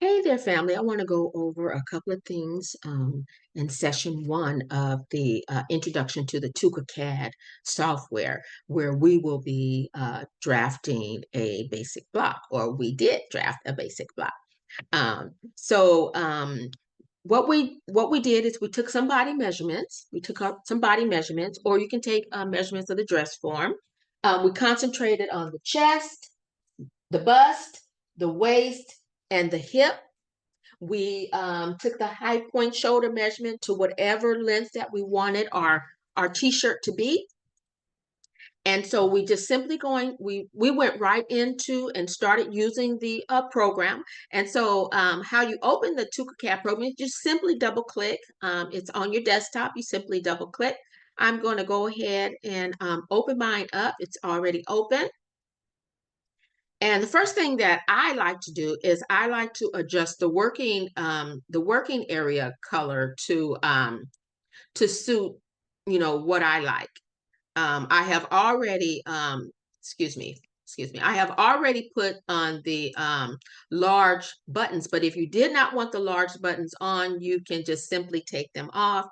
Hey there, family. I want to go over a couple of things in session one of the introduction to the TukaCAD software, where we will be drafting a basic block, or we did draft a basic block. Um, so um, what we did is we took some body measurements. We took up some body measurements, or you can take measurements of the dress form. We concentrated on the chest, the bust, the waist, and the hip. We took the high point shoulder measurement to whatever length that we wanted our t-shirt to be. And so we just simply we went right into and started using the program. And so how you open the TukaCAD program, you just simply double click. It's on your desktop. You simply double click. I'm going to go ahead and open mine up. It's already open. And the first thing that I like to do is I like to adjust the working area color to suit, what I like. I have already excuse me, I have already put on the large buttons, but if you did not want the large buttons on, you can just simply take them off.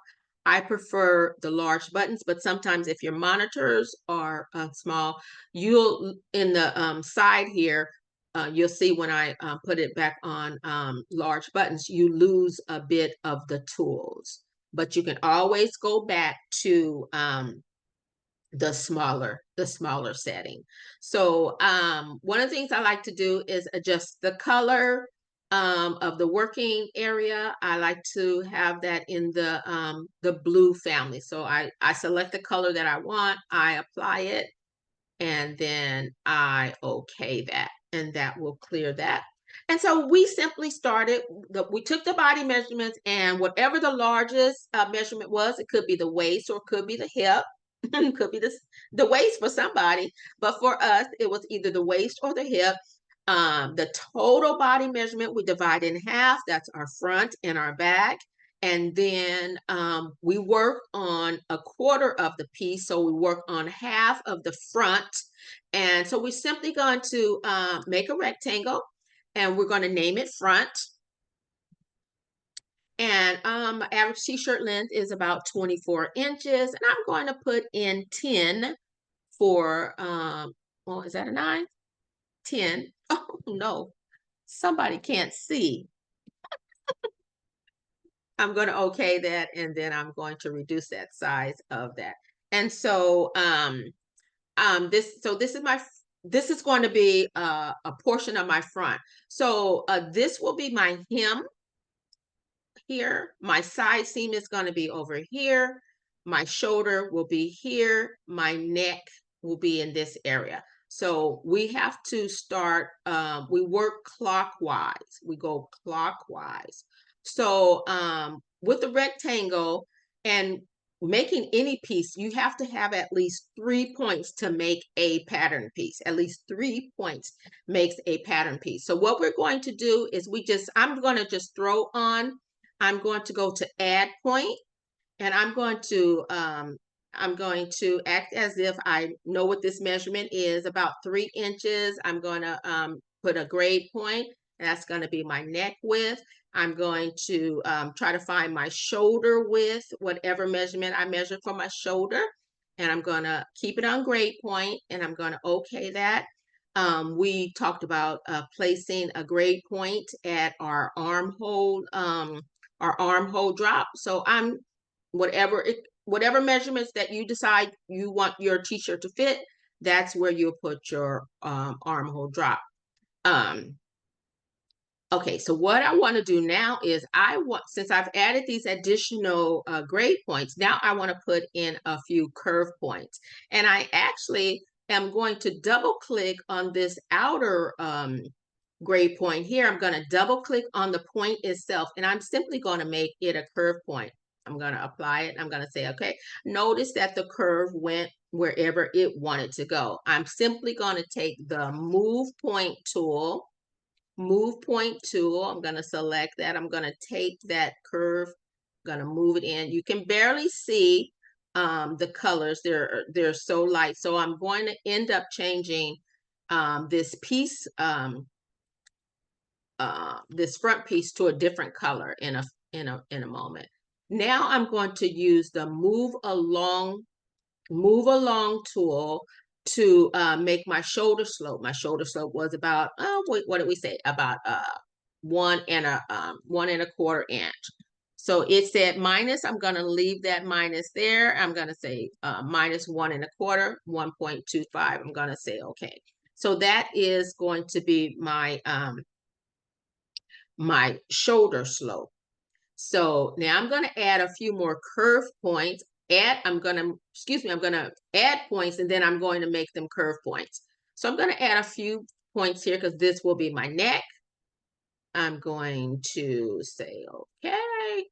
I prefer the large buttons, but sometimes if your monitors are small, you'll in the side here, you'll see when I put it back on large buttons, you lose a bit of the tools, but you can always go back to the smaller setting. So one of the things I like to do is adjust the color of the working area. I like to have that in the blue family. So I select the color that I want, I apply it, and then I okay that, and that will clear that. And so we simply we took the body measurements, and whatever the largest measurement was, it could be the waist or it could be the hip, could be the waist for somebody, but for us, it was either the waist or the hip. The total body measurement we divide in half. That's our front and our back. And then we work on a quarter of the piece. So we work on half of the front. And so we're simply going to make a rectangle, and we're going to name it front. And average t-shirt length is about 24 inches. And I'm going to put in 10 for, well, is that a 9? 10. Oh, no, somebody can't see. I'm going to okay that, and then I'm going to reduce that size of that. And so this is going to be a portion of my front. So this will be my hem here. My side seam is going to be over here. My shoulder will be here. My neck will be in this area. So we have to start, we work clockwise. We go clockwise. So with the rectangle and making any piece, you have to have at least 3 points to make a pattern piece. At least 3 points makes a pattern piece. So what we're going to do is I'm going to just throw on, I'm going to go to add point, and I'm going to act as if I know what this measurement is, about 3 inches. I'm going to put a grade point, and that's going to be my neck width. I'm going to try to find my shoulder width, whatever measurement I measure for my shoulder, and I'm going to keep it on grade point, and I'm going to okay that. We talked about placing a grade point at our armhole drop. So whatever measurements that you decide you want your t-shirt to fit, that's where you'll put your armhole drop. Okay, so what I want to do now is since I've added these additional grade points, now I want to put in a few curve points. And I actually am going to double click on this outer grade point here. I'm going to double click on the point itself, and I'm simply going to make it a curve point. I'm going to apply it. I'm going to say, okay, notice that the curve went wherever it wanted to go. I'm simply going to take the move point tool. I'm going to select that. I'm going to take that curve, I'm going to move it in. You can barely see the colors. They're so light. So I'm going to end up changing this piece this front piece to a different color in a moment. Now I'm going to use the move along tool to make my shoulder slope. My shoulder slope was about what did we say? About 1.25 inch. So it said minus. I'm going to leave that minus there. I'm going to say minus 1.25, 1.25. I'm going to say okay. So that is going to be my my shoulder slope. So now I'm going to add a few more curve points. I'm going to add points, and then I'm going to make them curve points. So I'm going to add a few points here because this will be my neck. I'm going to say, okay.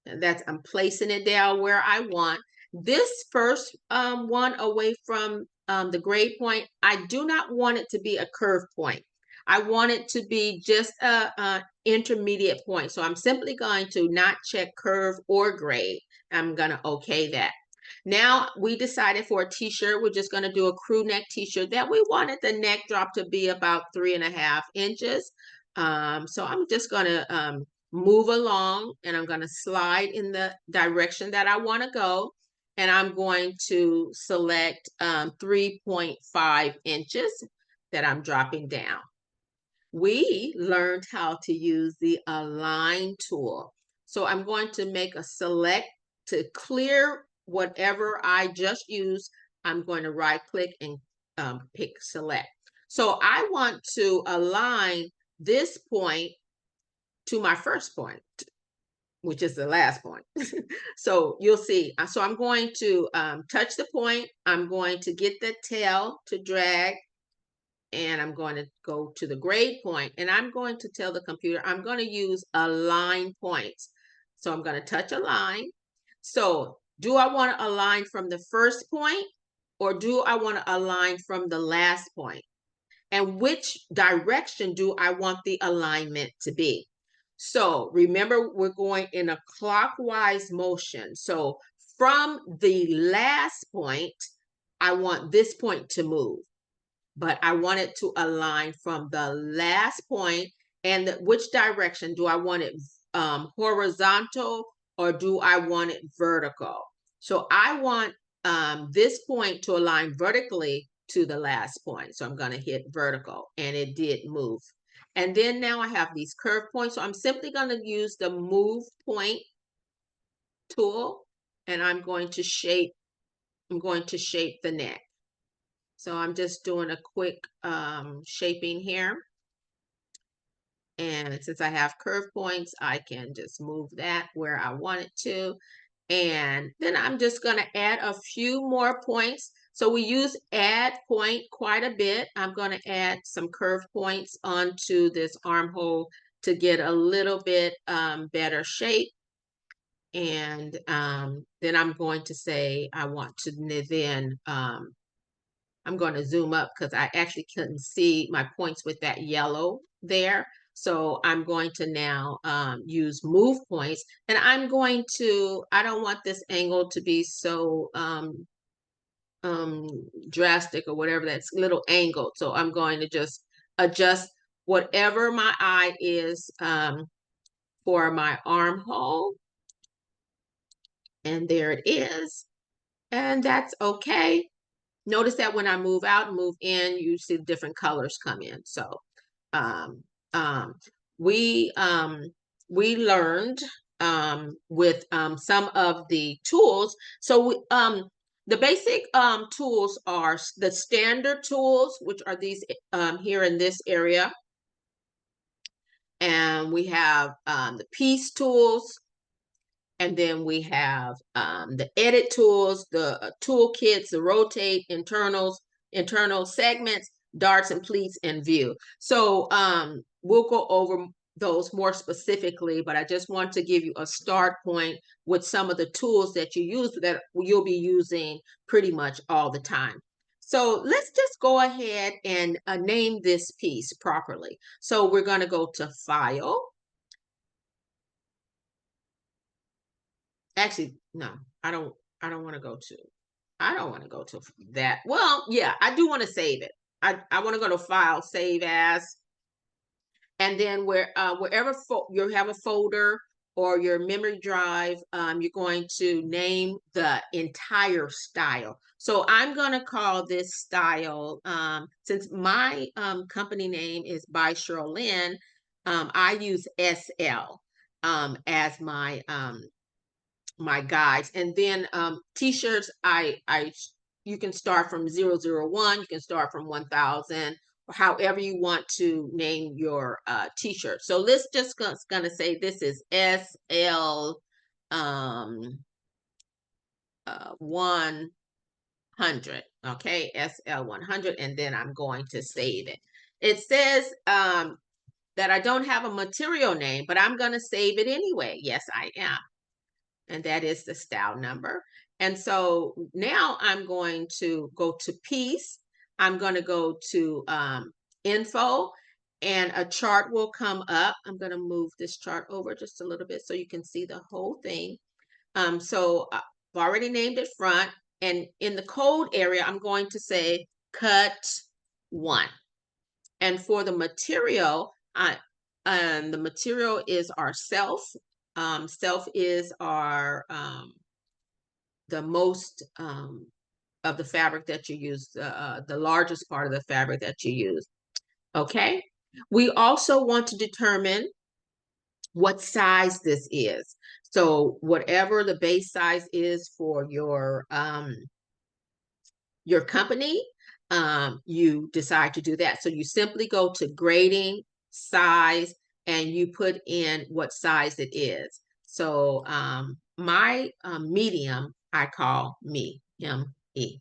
And I'm placing it down where I want. This first one away from the grade point, I do not want it to be a curve point. I want it to be just a intermediate point. So I'm simply going to not check curve or grade. I'm going to okay that. Now we decided for a t-shirt, we're just going to do a crew neck t-shirt that we wanted the neck drop to be about 3.5 inches. So I'm just going to move along, and I'm going to slide in the direction that I want to go. And I'm going to select 3.5 inches that I'm dropping down. We learned how to use the align tool. So I'm going to make a select to clear whatever I just used. I'm going to right click and pick select. So I want to align this point to my first point, which is the last point. So you'll see. So I'm going to touch the point. I'm going to get the tail to drag, and I'm going to go to the grade point, and I'm going to tell the computer I'm going to use align points. So I'm going to touch align. So do I want to align from the first point, or do I want to align from the last point? And which direction do I want the alignment to be? So remember, we're going in a clockwise motion. So from the last point, I want this point to move, but I want it to align from the last point. And which direction do I want it? Horizontal, or do I want it vertical? So I want this point to align vertically to the last point. So I'm going to hit vertical, and it did move. And then now I have these curve points. So I'm simply going to use the move point tool, and I'm going to shape the neck. So I'm just doing a quick shaping here. And since I have curve points, I can just move that where I want it to. And then I'm just going to add a few more points. So we use add point quite a bit. I'm going to add some curve points onto this armhole to get a little bit better shape. And then I'm going to say I want to then I'm going to zoom up because I actually couldn't see my points with that yellow there. So I'm going to now use move points, and I don't want this angle to be so drastic or whatever, that's little angled. So I'm going to just adjust whatever my eye is for my armhole. And there it is. And that's okay. Notice that when I move out and move in, you see the different colors come in. So um, um, we learned with some of the tools. So the basic tools are the standard tools, which are these here in this area. And we have the piece tools. And then we have the edit tools, the toolkits, the rotate, internal segments, darts and pleats, and view. So we'll go over those more specifically, but I just want to give you a start point with some of the tools that you use that you'll be using pretty much all the time. So let's just go ahead and name this piece properly. So we're going to go to File. Actually, no, I don't want to go to that. Well, yeah, I do want to save it. I want to go to File, Save As, and then wherever you have a folder or your memory drive, you're going to name the entire style. So I'm going to call this style, since my company name is by Sheryl Lynn, I use SL as my guides. And then t-shirts, you can start from 001, you can start from 1000, however you want to name your t-shirt. So let's just gonna say this is SL 100. Okay, SL 100, and then I'm going to save it. It says that I don't have a material name, but I'm going to save it anyway. Yes, I am. And that is the style number. And so now I'm going to go to piece. I'm going to go to info, and a chart will come up. I'm going to move this chart over just a little bit so you can see the whole thing. So I've already named it front, and in the code area, I'm going to say cut 1. And for the material, the material is our self. Self is our the most of the fabric that you use, the largest part of the fabric that you use. Okay. We also want to determine what size this is. So whatever the base size is for your company, you decide to do that. So you simply go to grading, size, and you put in what size it is. So my medium, I call me, M-E.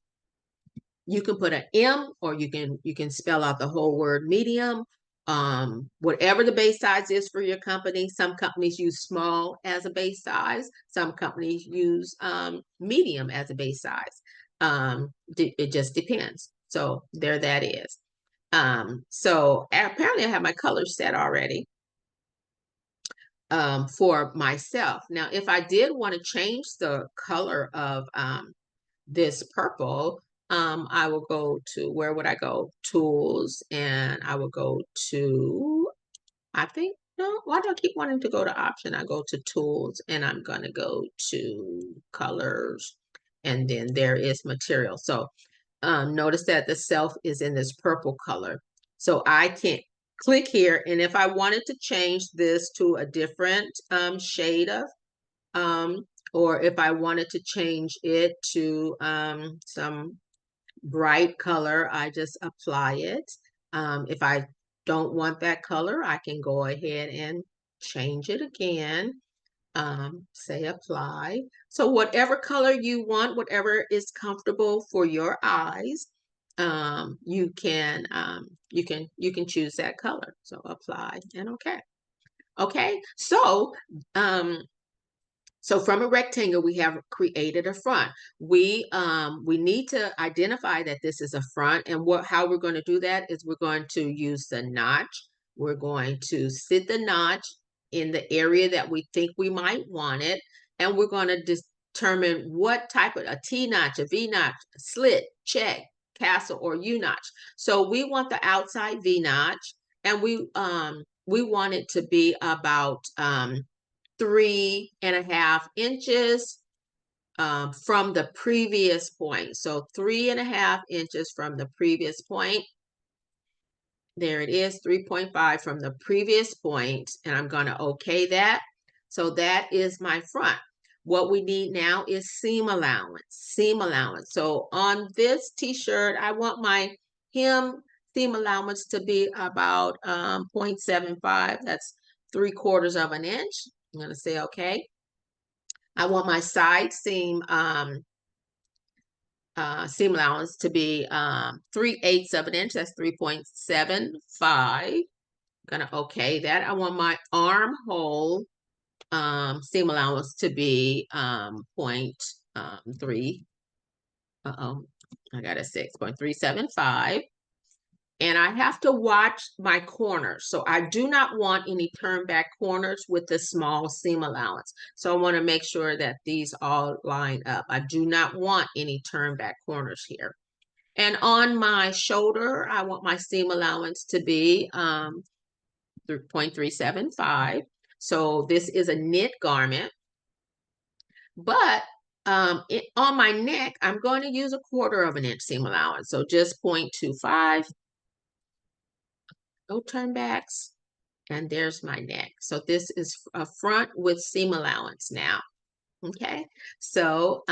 You can put an M, or you can spell out the whole word medium. Whatever the base size is for your company. Some companies use small as a base size. Some companies use medium as a base size. It just depends. So there that is. So apparently I have my colors set already for myself. Now, if I did want to change the color of this purple, I will go to, where would I go? Tools, and I will go to, I think, no, why do I keep wanting to go to option? I go to tools, and I'm going to go to colors, and then there is material. So notice that the self is in this purple color. So I can click here, and if I wanted to change this to a different shade of, or if I wanted to change it to some bright color, I just apply it. If I don't want that color, I can go ahead and change it again. Say apply. So whatever color you want, whatever is comfortable for your eyes, you can choose that color. So apply and okay. Okay, so from a rectangle, we have created a front. We need to identify that this is a front, and how we're going to do that is we're going to use the notch. We're going to sit the notch in the area that we think we might want it, and we're going to determine what type of a T notch, a V notch, a slit, check, castle, or U notch. So we want the outside V notch, and we want it to be about 3.5 inches from the previous point. So 3.5 inches from the previous point. There it is, 3.5 from the previous point, and I'm going to okay that. So that is my front. What we need now is seam allowance. Seam allowance. So on this t-shirt, I want my hem seam allowance to be about 0.75. That's 3/4 of an inch. I'm going to say okay. I want my side seam seam allowance to be 3/8 of an inch. That's 3.75. Gonna okay that. I want my armhole seam allowance to be 0.3. I got a 6.375. And I have to watch my corners. So I do not want any turn back corners with the small seam allowance. So I want to make sure that these all line up. I do not want any turn back corners here. And on my shoulder, I want my seam allowance to be 0.375. So this is a knit garment, but on my neck, I'm going to use 1/4 of an inch seam allowance. So just 0.25, no turn backs, and there's my neck. So this is a front with seam allowance now. Okay, so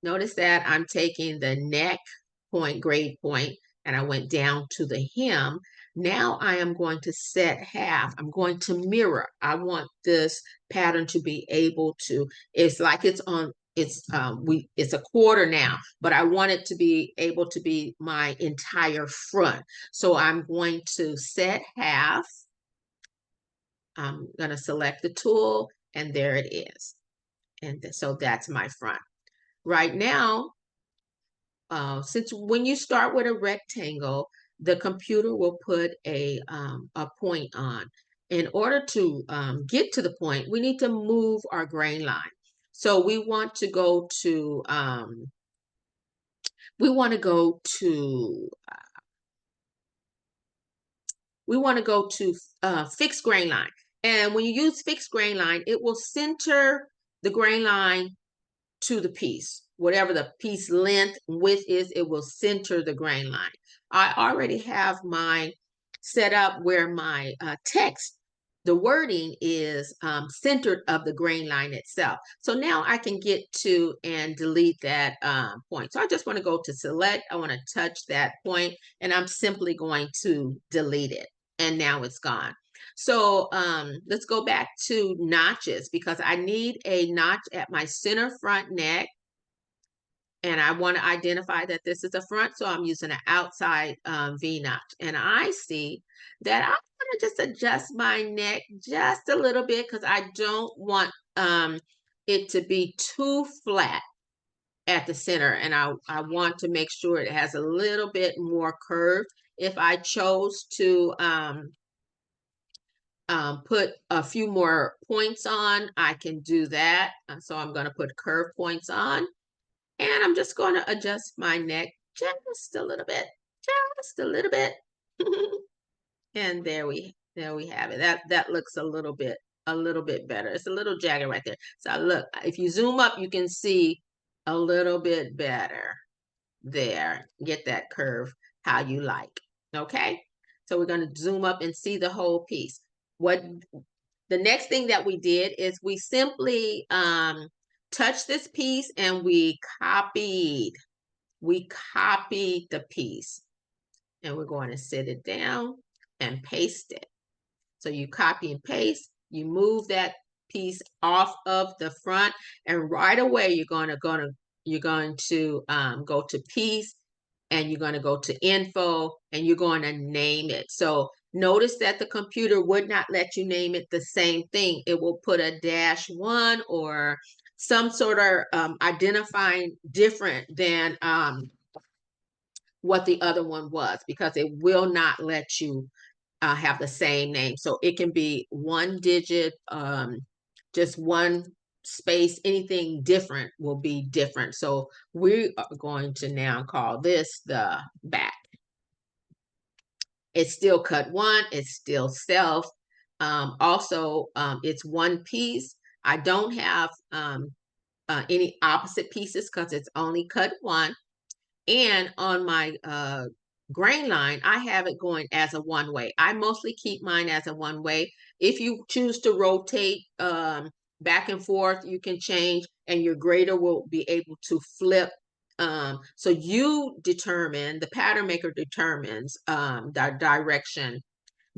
notice that I'm taking the neck point, grade point, and I went down to the hem. Now I am going to set half. I'm going to mirror. I want this pattern to be able to, it's like it's on, it's 1/4 now, but I want it to be able to be my entire front. So I'm going to set half. I'm going to select the tool, and there it is. And so that's my front. Right now, since when you start with a rectangle, the computer will put a point on. In order to get to the point, we need to move our grain line. So we want to go to we want to go to fixed grain line. And when you use fixed grain line, it will center the grain line to the piece. Whatever the piece length width is, it will center the grain line. I already have my set up where my text, the wording is centered of the grain line itself. So now I can get to and delete that point. So I just want to go to select. I want to touch that point, and I'm simply going to delete it. And now it's gone. So let's go back to notches, because I need a notch at my center front neck. And I want to identify that this is a front, so I'm using an outside V notch. And I see that I'm going to just adjust my neck just a little bit, because I don't want it to be too flat at the center. And I want to make sure it has a little bit more curve. If I chose to put a few more points on, I can do that. So I'm going to put curve points on. And I'm just going to adjust my neck just a little bit, just a little bit. And there we have it. That looks a little bit better. It's a little jagged right there. So look, if you zoom up, you can see a little bit better there. Get that curve how you like. Okay. So we're going to zoom up and see the whole piece. What the next thing that we did is we simply touched this piece and we copied the piece, and we're going to sit it down and paste it. So you copy and paste, you move that piece off of the front, and right away you're going to go to piece, and you're going to go to info, and you're going to name it. So notice that the computer would not let you name it the same thing. It will put a -1 or some sort of identifying different than what the other one was, because it will not let you have the same name. So it can be one digit, just one space, anything different will be different. So we are going to now call this the back. It's still cut one, it's still self. Also, it's one piece. I don't have any opposite pieces because it's only cut one. And on my grain line, I have it going as a one-way. I mostly keep mine as a one-way. If you choose to rotate back and forth, you can change, and your grader will be able to flip. So you determine, the pattern maker determines the direction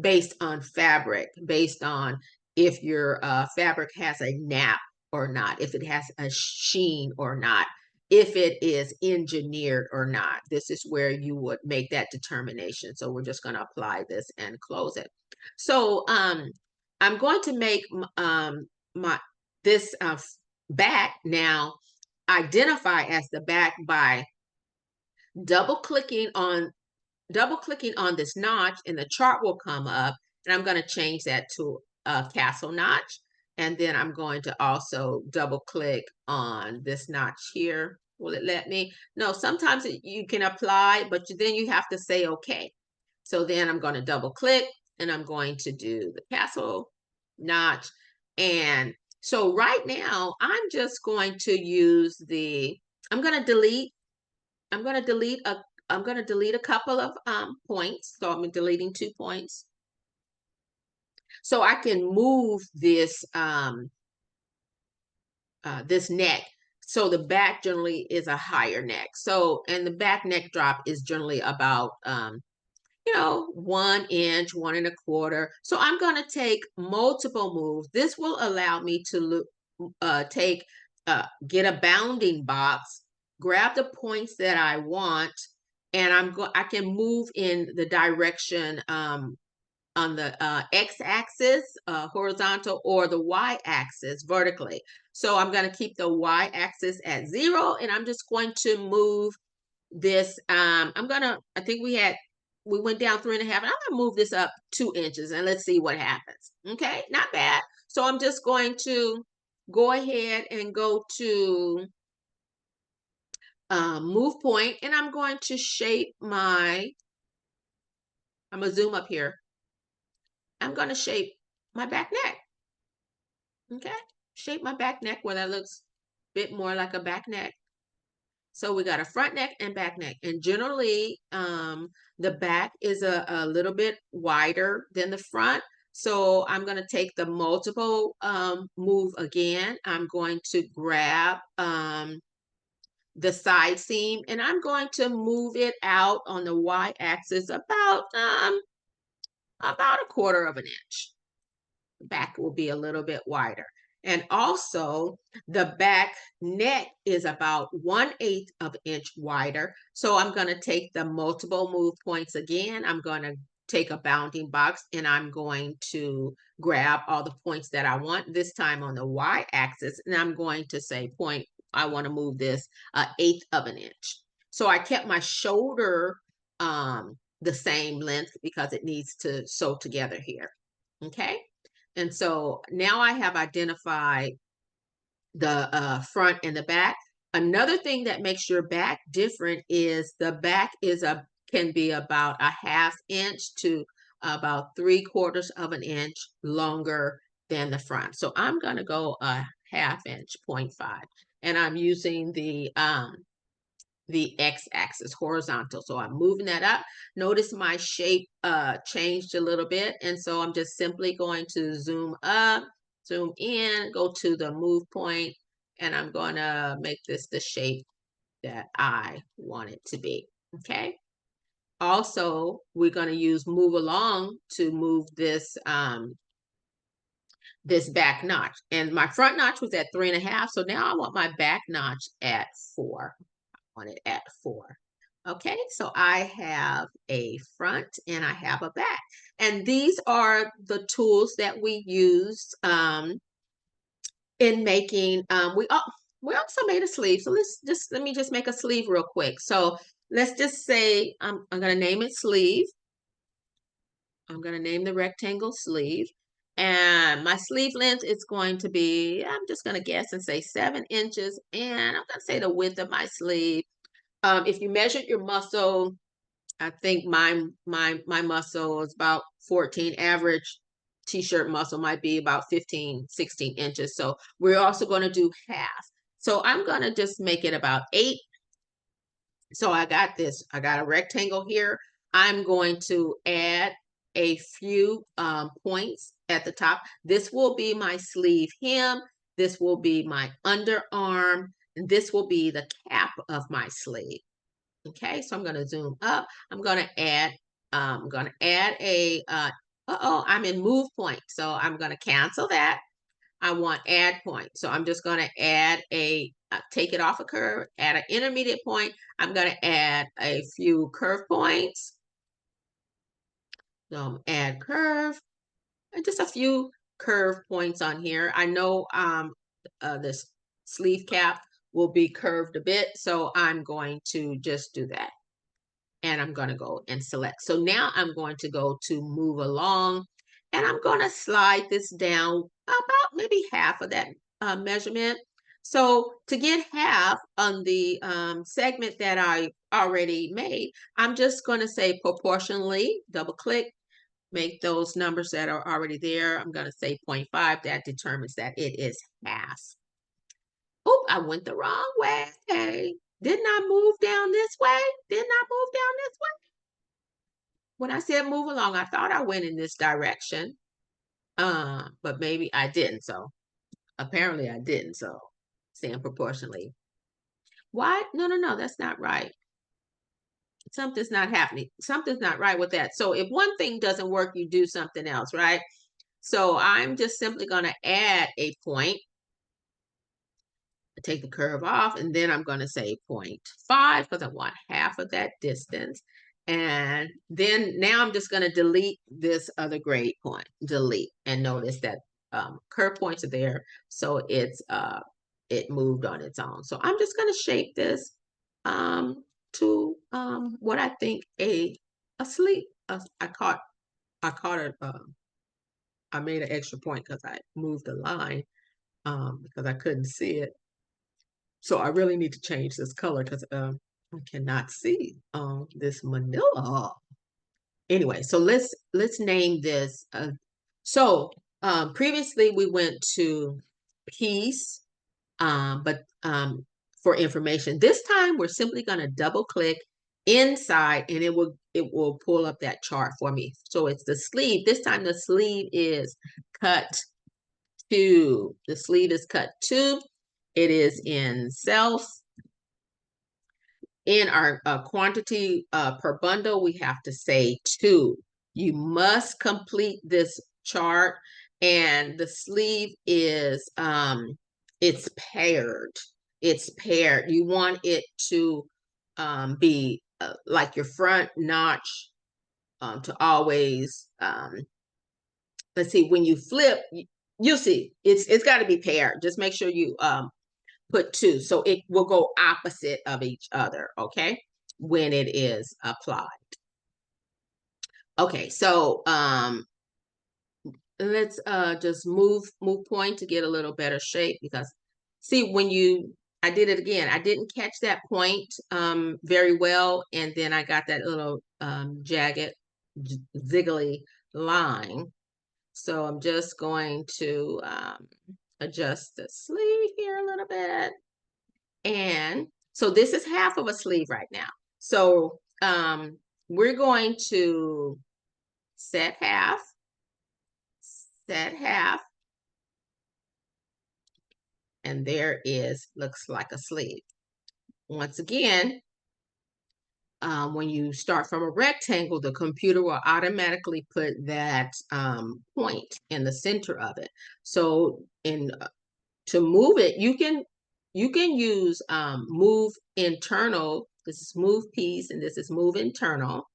based on fabric, based on if your fabric has a nap or not, if it has a sheen or not, if it is engineered or not. This is where you would make that determination. So we're just going to apply this and close it. So I'm going to make this back now identify as the back by double clicking on this notch, and the chart will come up, and I'm going to change that to a castle notch. And then I'm going to also double click on this notch here, Will it let me? No, sometimes you can apply, but then you have to say okay. So then I'm going to double click and I'm going to do the castle notch. And so right now I'm just going to use I'm going to delete, I'm going to delete a, I'm going to delete a couple of points. So I'm deleting 2 points. So I can move this neck. So the back generally is a higher neck. So, and the back neck drop is generally about, 1 inch, 1 1/4. So I'm going to take multiple moves. This will allow me to get a bounding box, grab the points that I want, and I can move in the direction on the x-axis horizontal or the y-axis vertically. So I'm going to keep the y-axis at 0, and I'm just going to move this. I think we went down 3.5, and I'm going to move this up 2 inches, and let's see what happens. Okay, not bad. So I'm just going to go ahead and go to move point, and I'm going to shape I'm going to zoom up here. I'm going to shape my back neck. Okay, shape my back neck where that looks a bit more like a back neck. So we got a front neck and back neck. And generally, the back is a little bit wider than the front. So I'm going to take the multiple move again. I'm going to grab the side seam, and I'm going to move it out on the y-axis about 1/4 of an inch. The back will be a little bit wider. And also the back neck is about 1/8 of an inch wider. So I'm going to take the multiple move points again. I'm going to take a bounding box, and I'm going to grab all the points that I want, this time on the y-axis, and I'm going to say point, I want to move this 1/8 of an inch. So I kept my shoulder the same length because it needs to sew together here. Okay. And so now I have identified the front and the back. Another thing that makes your back different is the back can be about a 1/2 inch to about 3/4 of an inch longer than the front. So I'm going to go a 1/2 inch, 0.5, and I'm using the x-axis horizontal. So I'm moving that up. Notice my shape changed a little bit. And so I'm just simply going to zoom up, zoom in, go to the move point, and I'm going to make this the shape that I want it to be. Okay. Also, we're going to use move along to move this back notch. And my front notch was at 3.5. So now I want my back notch at 4. On it at 4. Okay, so I have a front and I have a back. And these are the tools that we used in making, we also made a sleeve. So let me just make a sleeve real quick. So let's just say I'm going to name it sleeve. I'm going to name the rectangle sleeve. And my sleeve length is going to be, I'm just going to guess and say 7 inches. And I'm going to say the width of my sleeve. If you measured your muscle, I think my muscle is about 14. Average t-shirt muscle might be about 15, 16 inches. So we're also going to do half. So I'm going to just make it about 8. So I got a rectangle here. I'm going to add a few points at the top. This will be my sleeve hem. This will be my underarm. And this will be the cap of my sleeve. Okay, so I'm going to zoom up. I'm going to add a, I'm in move point. So I'm going to cancel that. I want add point. So I'm just going to add take it off a curve, add an intermediate point. I'm going to add a few curve points. So add curve, and just a few curve points on here. I know this sleeve cap will be curved a bit, so I'm going to just do that. And I'm going to go and select. So now I'm going to go to move along, and I'm going to slide this down about maybe half of that measurement. So to get half on the segment that I already made, I'm just going to say proportionally, double click, make those numbers that are already there. I'm going to say 0.5. That determines that it is half. Oh, I went the wrong way. Didn't I move down this way? Didn't I move down this way? When I said move along, I thought I went in this direction. But maybe I didn't. So apparently I didn't. So stand proportionally. Why? No, that's not right. Something's not happening. Something's not right with that. So if one thing doesn't work, you do something else, right? So I'm just simply going to add a point, take the curve off, and then I'm going to say 0.5 because I want half of that distance. And then now I'm just going to delete this other grade point, delete, and notice that curve points are there. So it moved on its own. So I'm just going to shape this to what I think a sleep. I caught it. I made an extra point because I moved the line because I couldn't see it. So I really need to change this color because I cannot see this manila. Anyway, so let's name this. So previously we went to peace, but for information. This time we're simply going to double click inside and it will pull up that chart for me. So it's the sleeve. This time the sleeve is cut 2. The sleeve is cut 2. It is in self. In our quantity per bundle, we have to say 2. You must complete this chart, and the sleeve is it's paired. It's paired. You want it to be like your front notch to always let's see, when you flip, you'll see it's got to be paired. Just make sure you put 2 so it will go opposite of each other, okay, when it is applied. Okay, so let's just move point to get a little better shape because see when I did it again, I didn't catch that point very well, and then I got that little jagged ziggly line. So I'm just going to adjust the sleeve here a little bit. And so this is half of a sleeve right now. So we're going to set half, and there looks like a sleeve. Once again, when you start from a rectangle, the computer will automatically put that point in the center of it. So to move it, you can use move internal. This is move piece and this is move internal.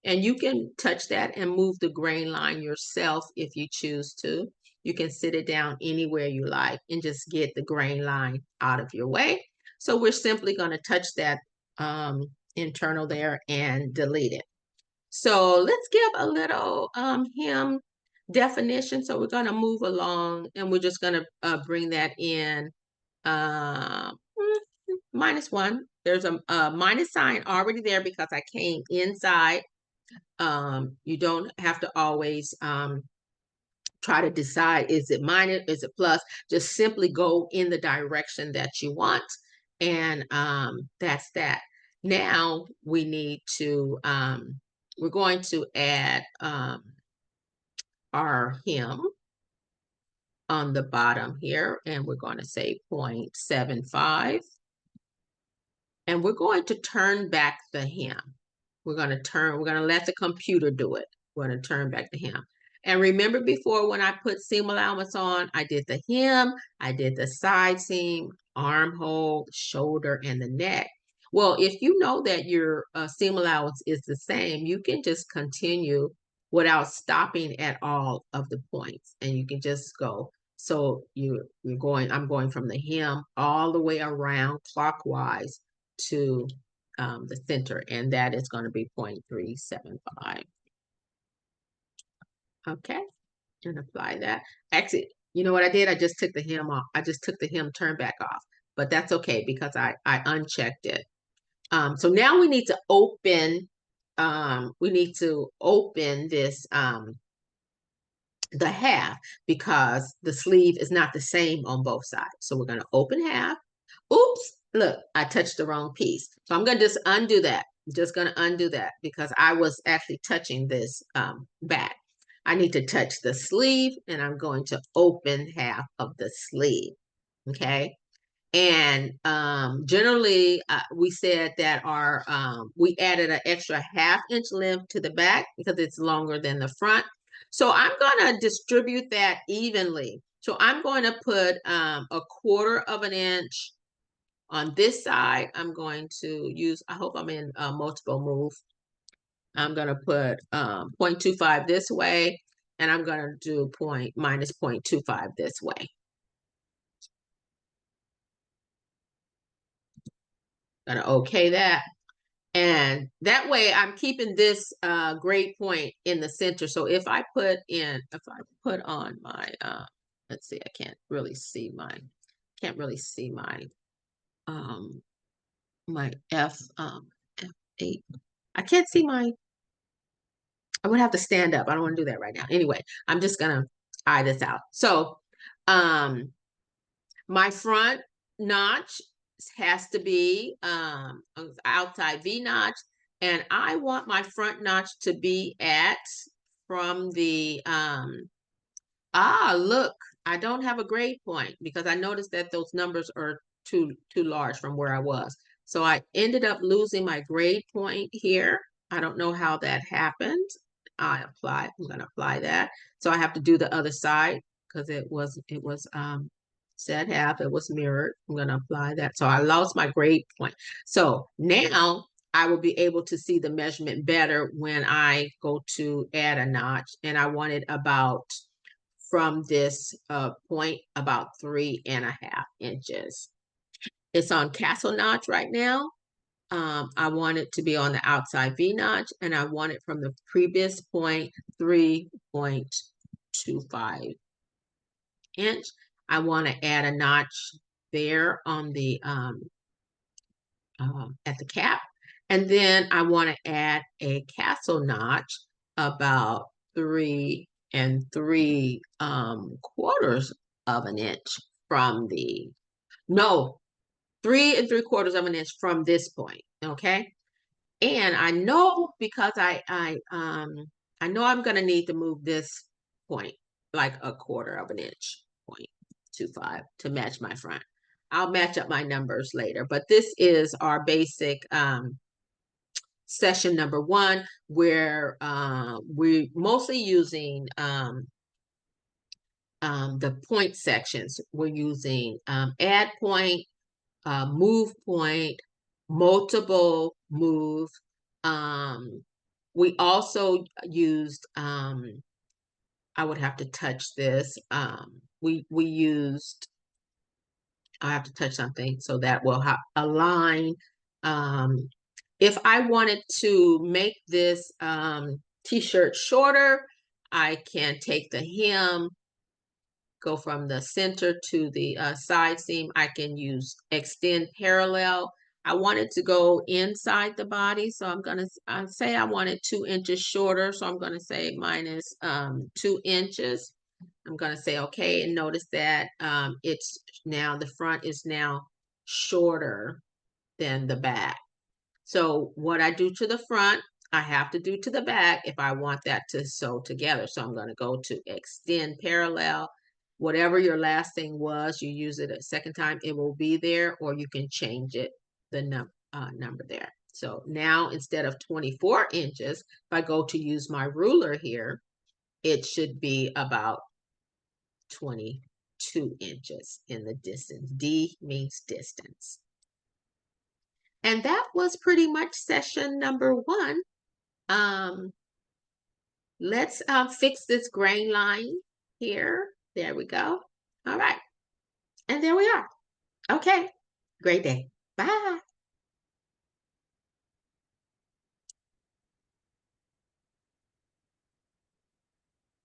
And you can touch that and move the grain line yourself if you choose to. You can sit it down anywhere you like and just get the grain line out of your way. So we're simply going to touch that internal there and delete it. So let's give a little hem definition. So we're going to move along and we're just going to bring that in -1. There's a minus sign already there because I came inside. You don't have to always try to decide, is it minus, is it plus? Just simply go in the direction that you want. And that's that. Now we need to, we're going to add our hem on the bottom here, and we're going to say 0.75. And we're going to turn back the hem. We're going to let the computer do it. We're going to turn back the hem. And remember before when I put seam allowance on, I did the hem, I did the side seam, armhole, shoulder, and the neck. Well, if you know that your seam allowance is the same, you can just continue without stopping at all of the points. And you can just go. So I'm going from the hem all the way around clockwise to the center, and that is going to be 0.375. Okay, and apply that. Actually, You know what I did? I just took the hem off. I just took the hem turn back off, but that's okay because I unchecked it. So now we need to open this, the half, because the sleeve is not the same on both sides. So we're going to open half. Oops, look, I touched the wrong piece. So I'm going to just undo that. Just going to undo that because I was actually touching this back. I need to touch the sleeve, and I'm going to open half of the sleeve. Okay. And generally, we said that we added an extra ½ inch length to the back because it's longer than the front. So I'm going to distribute that evenly. So I'm going to put a ½ inch on this side. I'm going to use, I hope I'm in multiple move. I'm going to put 0.25 this way, and I'm going to do minus 0.25 this way. Gonna okay that. And that way I'm keeping this grade point in the center. So if I put on my, let's see, I can't really see my my F8. I can't see I would have to stand up. I don't want to do that right now. Anyway, I'm just gonna eye this out. So my front notch has to be outside V notch, and I want my front notch to be at from the look, I don't have a grade point because I noticed that those numbers are too large from where I was. So I ended up losing my grade point here. I don't know how that happened. I'm gonna apply that. So I have to do the other side because it was set half, it was mirrored. I'm gonna apply that. So I lost my grade point. So now I will be able to see the measurement better when I go to add a notch, and I want it about from this point about 3.5 inches. It's on castle notch right now. I want it to be on the outside V notch, and I want it from the previous point 3.25 inch. I want to add a notch there on the at the cap, and then I want to add a castle notch about 3 3/4 of an inch from the 3 3/4 of an inch from this point. Okay, and I know because I know I'm gonna need to move this point like a 1/4 of an inch, 0.25, to match my front. I'll match up my numbers later, but this is our basic session number 1, where we're mostly using the point sections. We're using add point, move point, multiple move. We also used, I would have to touch this. We used, I have to touch something so that will align. If I wanted to make this t-shirt shorter, I can take the hem, go from the center to the side seam. I can use extend parallel. I want it to go inside the body, so I'm gonna say I want it 2 inches shorter, so I'm gonna say minus 2 inches. I'm gonna say okay, and notice that it's now, the front is now shorter than the back. So what I do to the front, I have to do to the back if I want that to sew together. So I'm going to go to extend parallel. Whatever your last thing was, you use it a second time, it will be there, or you can change it, the number there. So now instead of 24 inches, if I go to use my ruler here, it should be about 22 inches in the distance. D means distance. And that was pretty much session number 1. Let's fix this grain line here. There we go. All right. And there we are. Okay. Great day. Bye.